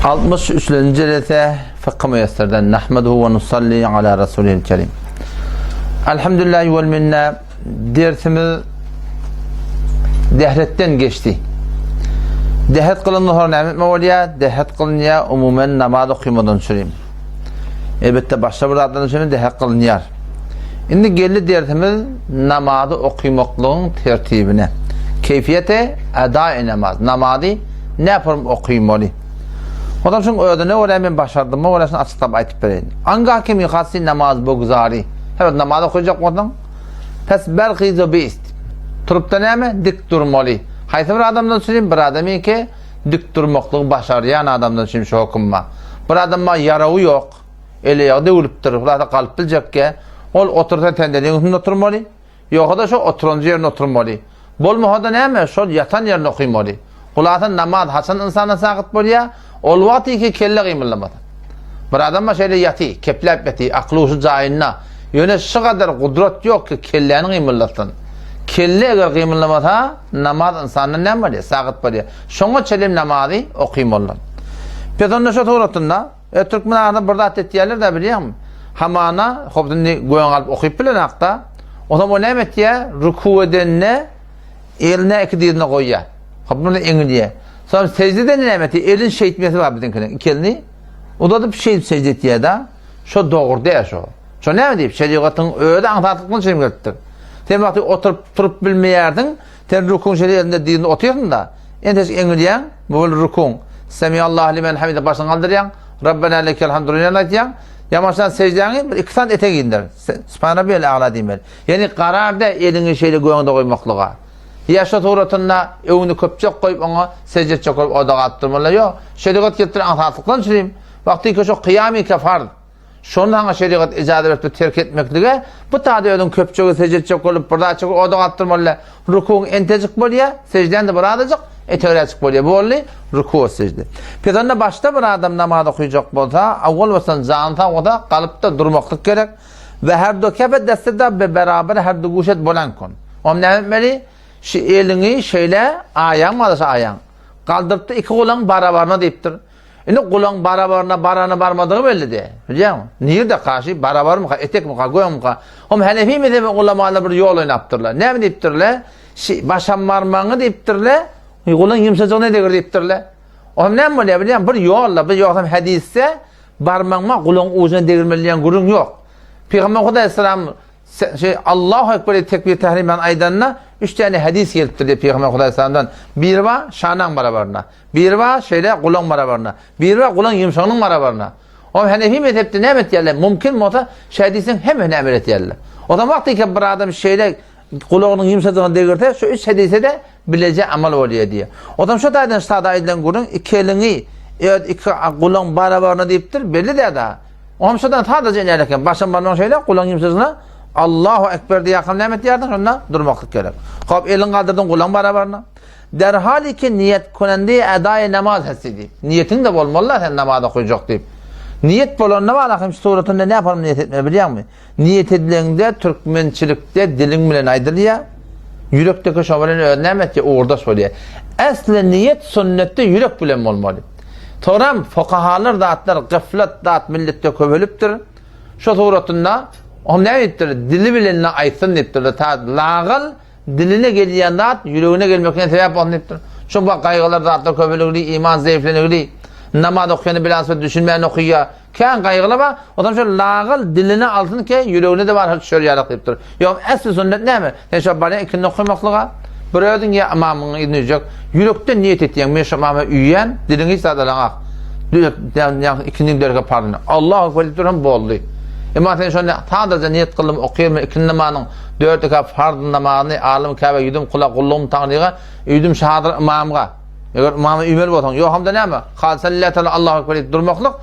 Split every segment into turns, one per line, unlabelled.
63. Lete Fıkhı Müyesser'den Nahmeduhu ve nusalli ala Resulihil Kerim. Elhamdülillahi vel minne. Dersimiz dehretten geçti. Dehet kılındı hor nimet mevliya, dehet kılınıya umumen namazı kıymadan süreyim. Elbette başta buradan süreyim dehet kılınıyar. Şimdi geldi dersimiz namazı okuymaklığın tertibine. Keyfiyete eda-i namaz. Namazı ne yaparım okuymalı? O da çünkü öyle ne oraya ben başardım mı orasını açıklayıp aytıp vereyim. Anga kim yıkası namaz bu güzari. Evet namaz okuyacak oldum. Pes belki zobist. Turup da ne mi? Dik durmalı. Hayse bir adamdan söyleyeyim bir adamı ki dik durmaklığı başarayan adamdan şimdi şu okunma. Bir adamma yarağı yok. Eli yağda ölüp durur. Burada kalıp bilecek ki ol oturta tendeliğin üstünde oturmalı. Yok da şu oturuncu yerine oturmalı. Bol muhada ne mi? Şu yatan yerine okuymalı. Kulağın namaz hasan insana sakıt bol ya. Ol vakti ki kelle kıyımlamadı. Bir adamma şöyle yatı, keplep yatı, aklı usu cahilina. Yöne şu kadar kudret yok ki kellerini kıyımlasın. Kelle eğer kıyımlamasa namaz insanın ne var ya, sakıt var ya. Şuna çelim namazı okuymallar. Pezonda şu tuğratında, Türkmenar'da burada adet yerler de biliyor musun? Hamana, hoptun goyan alıp okuyup bilen akta. O zaman ne emet ya, ruku edenine, eline iki dizine koyuyor. Hoptun İngilizce. Sonra secdeden ne emeti, elin şehitmesi var bizimkine, iki elini. O da bir şey secde ettiği da, şu doğru değil şu. Şu ne mi deyip, şeriatın öyle antartıklığını şeyim götürdür. Sen vakti oturup durup bilmeyerdin, sen rukun şerif elinde dizinde oturuyorsun da, en teşk İngilizce, bu rukun. Semiyallahu limen hamide başını kaldırıyan, Rabbena lekel hamdülillah diyen, yamaçtan secdeni iki tane ete giyindir. Subhanallahil a'la diyeyim. Yani kararda elini şeyle göğünde koymaklığa. Yaşa tuğratında evini köpçek koyup ona secde çekip odağa attırmalı. Yok, şeriat getiren antartıklarını söyleyeyim. Vakti ki şu kıyami kefard. Şundan şeriat icazı verip terk etmekliğe bu tadı ödün köpçeği secde çekip burada çekip odağa attırmalı. Rukun entecik boluyor, secden de buradacık. Etöreye çık boluyor. Bu oldu ruku secde. Pezonda başta bir adam namaz okuyacak bolsa, avval vesan zanata o da kalıpta durmaklık gerek. Ve her dökebe destede beraber her duguşet bolan kon. O ne etmeli? Elini şeyle ayağın malasa ayağın. Kaldırıp da iki kulağın barabarına deyiptir. Şimdi kulağın barana barmadığı belli de. Biliyor musun? Niye de karşı barabar mı, etek mi, goyan mı? Ama Hanefi mezhebi ulemalar bir yol oynaptırlar. Ne mi deyiptirler? Başam varmanı deyiptirler. Kulağın yumuşacığı ne deyir deyiptirler. O ne mi oluyor biliyor musun? Bir yolla, bir yoksam hadisse barmanma kulağın ucuna değirmeliyen gurun yok. Peygamber Aleyhisselam Allahu Ekber tekbir tahrimen aydanına 3 tane hadis geliptir diye Peygamber Aleyhisselam'dan. Bir var şanan barabarına, bir var şeyle kulağın barabarına, bir var kulağın yumuşağının barabarına. O Hanefi mezhepte ne emet yerler? Mümkün mu olsa hadisin hemen emret yerler. O zaman vakti ki bir adam şeyle kulağının yumuşacığını değirte şu 3 hadise de bileceği amal oluyor diye. O zaman şu daydan stada edilen gurun iki elini iki kulağın barabarına deyiptir belli de daha. O zaman şuradan sadece inerken başın barmağın şeyle kulağın yumuşacığına Allahu Ekber diye yakın nimet yerden sonra durmaklık gerek. Kop elin kaldırdın kulağın barabarına. Derhal ki niyet konendiği edai namaz hissedi. Niyetin de olmalı sen namazda koyacak deyip. Niyet bolon ne var akım suratında ne yapalım niyet etmeye biliyor musun? Niyet edilende Türkmençilikte dilin bilen aydır ya. Yürekteki şavalini öğrenemet ya orada söylüyor. Aslen niyet sünnette yürek bilen olmalı. Toram fukahalar dağıtlar, gıflet dağıt millette köbölüptür. Şu suratında o ne ettir? Dili bilenine aytsın ettir. Lağıl diline geliyen dağıt, yüreğine gelmekine sebep olun ettir. Şu bak kaygılar dağıtlar köbölüklü, iman zayıflenekli. Namaz okuyanı bilansın düşünmeyen okuyor. Kehan kaygılı bak. O zaman şu lağıl diline alsın ki yüreğine de var şöyle yaraklayıptır. Yok asli sünnet ne mi? Sen şu bana ikini okumaklığa. Buraya ya imamını idinecek. Yürekten niyet ettiğin meşe imamı üyen dilini sadalanak. İkinin derge pardon. Allahu Ekber duran boldu. Ama sen şöyle sadece niyet kıldım okuyayım ikinin namazının 4 rekat farz namazını alim Kabe yudum kula kullum Tanrı'ya yudum şahadır imamga. Eğer imamı ümel bolsan yok hamda näme? Sallallahu Allahu Ekber durmaklık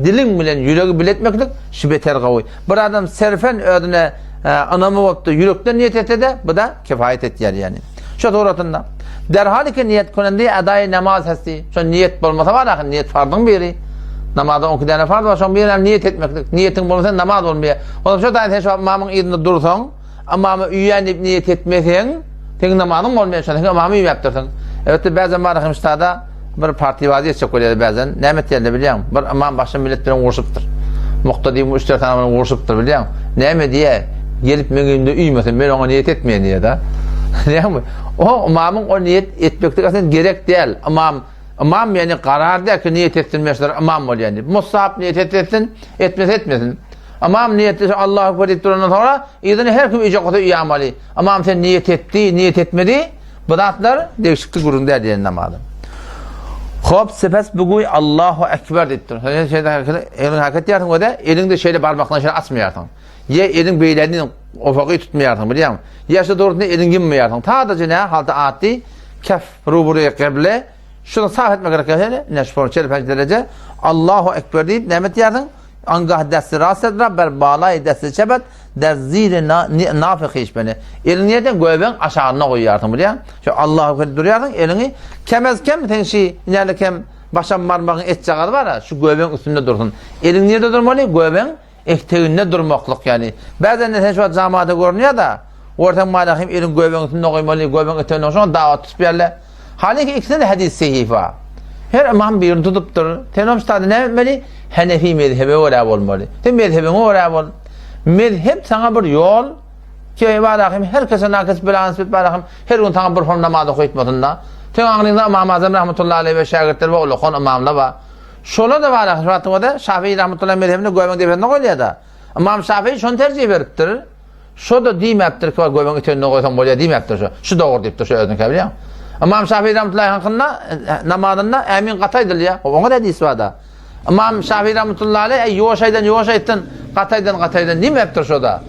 dilin bilen yüreği biletmeklik şu beter gawy. Bir adam serfen ödüne anamı boptu yürekten niyet etse de bu da kifayet etýär yani. Şu doğratında derhal ki niyet konendiği edai namaz hasti. Şu niyet bolmasa var akın niyet fardın biri. Namazda 10 tane farz var, şu bir niyet etmeklik. Niyetin bolmasa namaz olmuyor. O zaman şu da şu imamın idinde dursan, imamı üyenip niyet etmesen, tek namazın olmuyor. Şu imamı üyeptirsin. Evet bazen var akım ustada bir partivazi etcek oluyor bazen. Nemet yerinde biliyor musun? Bir imam başın milletlerin uğurşuptur. Muhtadi bu işler tamamen uğurşuptur biliyor musun? Neme diye gelip menümde uyumasın, ben ona niyet etmeyen diye de. O imamın o niyet etmekte aslında gerek değil. İmam yani karar der ki niyet ettirmişler imam ol yani. Musab niyet etsin, etmesin. İmam niyet etsin Allahu Ekber ettiğinden sonra idini her kim icak otu uyamalı. İmam sen niyet etti, niyet etmedi. Bıdatlar değişiklik gurunda diyen namazı. Hop sepes bugün Allahu Ekber dettir. Elin hakikat yardım o da elinde şeyle parmakla şey asmıyordun. Ya elin beylerini ufakı tutmuyordun biliyor musun? Ya şu doğrultuda elin girmiyordun. Sadece ne halde ati kef ruburuya kıble şunu sahip etmek gerekiyor. Neşfor çelpenç derece Allahu Ekber deyip nemet yardın. Angah desti rahatsız Rabber bağlayı desti çebet der ziri nafık iş beni. Elini yerden göğben aşağına koyuyordun biliyor musun? Şu Allahu Ekber duruyordun elini kemez tenşi inerli kem başa parmağın et çağalı var ya şu göğben üstünde dursun. Elin nerede durmalı? Göğben ehteğinde durmaklık yani. Bazen de sen şu cemaate görünüyor da ortam malahim elin göğben üstünde koymalı, göğben ehteğinde koymalı, davet tutuyorlar. Halbuki ikisinde de hadis sahih var. Her imam birini tutuptur. Tenom üstadı ne etmeli? Hanefi mezhebe oraya olmalı. Sen mezhebine oraya ol. Mezhep sana bir yol ki varahim herkese nakis bilans bit varahim her gün sana bir form namazı koyutmadığında. Sen anlayınca İmam Azam rahmetullahi aleyhi ve şagirdleri ve ulukon imamla var. Şola da var rahmetullahi da Şafii rahmetullahi mezhebine göğben defende koyuyor da. İmam Şafii şunu tercih veriptir. Şu da demeptir ki göğben itönüne koysan bolya demeptir. Şu doğru deyiptir şu özünü biliyor musun? İmam Şafii rahmetullahi hakkında namazında emin kataydır ya. Ona da hadis var da. İmam Şafii rahmetullahi aleyhi yoğuşaydan kataydan ne mi yaptır şu da?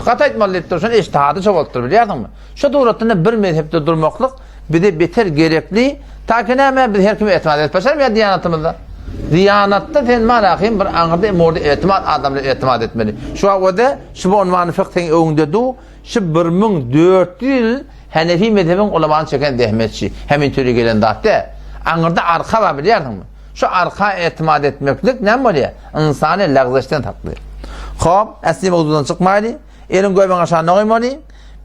Kataytmalı ettir şunu iştihadı çok oldur biliyor musun? Şu doğrultuda bir mezhepte durmaklık bir de beter gerekli ta ki ne bir her kime etimat etmişler ya diyanatımızda. Diyanatta sen malahim bir anırda morda etimat adamla etimat etmeli. Şu avada şu unvanı fıkhın önünde du şu 1400 Hanefi mezhebin ulemanı çeken dehmetçi. Hemin türü gelen dağıttı. Anırda arka var biliyor musun? Şu arka etimat etmeklik ne mi ya? İnsanı lağzıştan taklıyor. Hop, asli mevzudan çıkmalı. Elin göğben aşağına koymalı.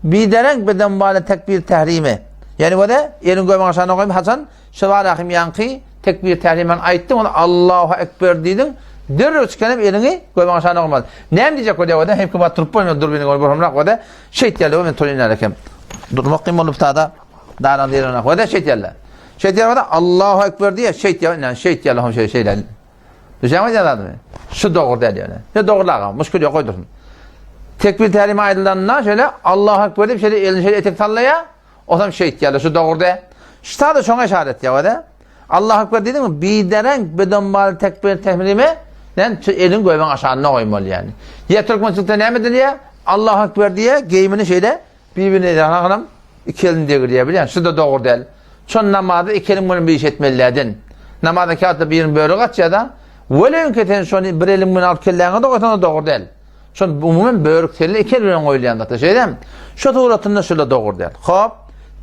Bir dereng beden bağlı tekbir tehrimi. Yani bu da elin göğben aşağına koymalı. Hasan, şu var ahim yankı tekbir tehrimen ayttın. Ona Allahu Ekber dedin. Dörrü çıkanıp elini göğben aşağına koymalı. Ne diyecek o da? Hem kubat turup koymuyor. Dur beni koymuyor. O da şeyt geldi. Ben tolin alekem. Durmakım olup da daran diyelim. O da şeyt geldi. Şeyt geldi. Allahu Ekber diye şeyt geldi. Yani şeyt geldi. Şeyler. Düşemez ya da şu doğru değil yani. Ne doğru lağım. Müşkül yok koydursun. Tekbir tehrime ayrılanına şöyle Allahu Ekber deyip şöyle elini şöyle etek sallaya o zaman şeyt geldi. Şu doğru değil. Şu da şuna işaret ya o da. Allahu Ekber dedi mi? Bir deren bedonbal tekbir tehrime yani elin göğben aşağına koymalı yani. Ya Türkmençilikte ne midir ya? Allahu Ekber diye geyimini şeyde birbirine yanağınım iki elini diye giriyor biliyor musun? Şu da doğru değil. Şu namazda iki elin bunu bir iş etmeliydin. Namazda kağıtta birini böyle kaç ya da veleyn keten şunu bir elin bunu alıp kelleğine de koysan doğru değil. Şu umumen börük telli iki elin koyulayan da şey değil mi? Şu doğrultunda şöyle doğru değil. Hop,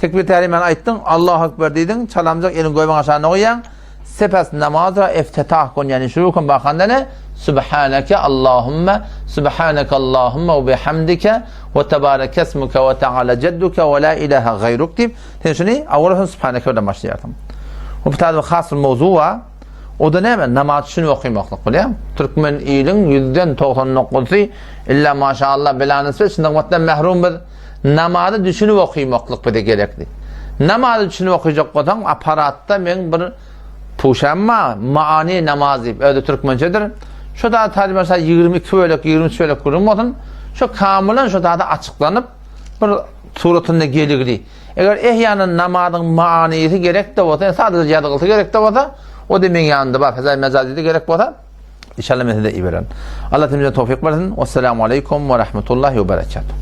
tekbir tehrimen ayttın, Allahu Ekber dedin, çalamcak elin koyman aşağına koyan, sepes namazda iftitah kon yani şurukun bakanda ne? Subhaneke Allahümme ve bihamdike ve tebareke esmuke ve teala cedduke ve la ilahe gayruk deyip sen şunu avvalısın Subhaneke öyle başlayalım. Bu bir tane khas bir mevzu var. O da ne? Namaz şunu okumaklık biliyor musun? Türkmen ilin %99'u illa maşallah belanısı şimdi vakitten mehrumdur. Namazı düşünüp okumaklık bir de gerekli. Namazı düşünüp okuyacak olan aparatta ben bir tuşanma maani namaz deyip öyle Türkmencedir. Şu da tabi mesela 22 bölük 23 bölük kurulmadın. Şu kamilen şu da açıklanıp bir suratında gelir. Eğer ihyanın namazın manisi gerek de olsa sadece yadıltı gerek de olsa o demin yanında bak fezai mezalide gerek olsa inşallah mesele iyi veren. Allah temize tevfik versin. Vesselamu aleyküm ve rahmetullahi ve berekatuhu.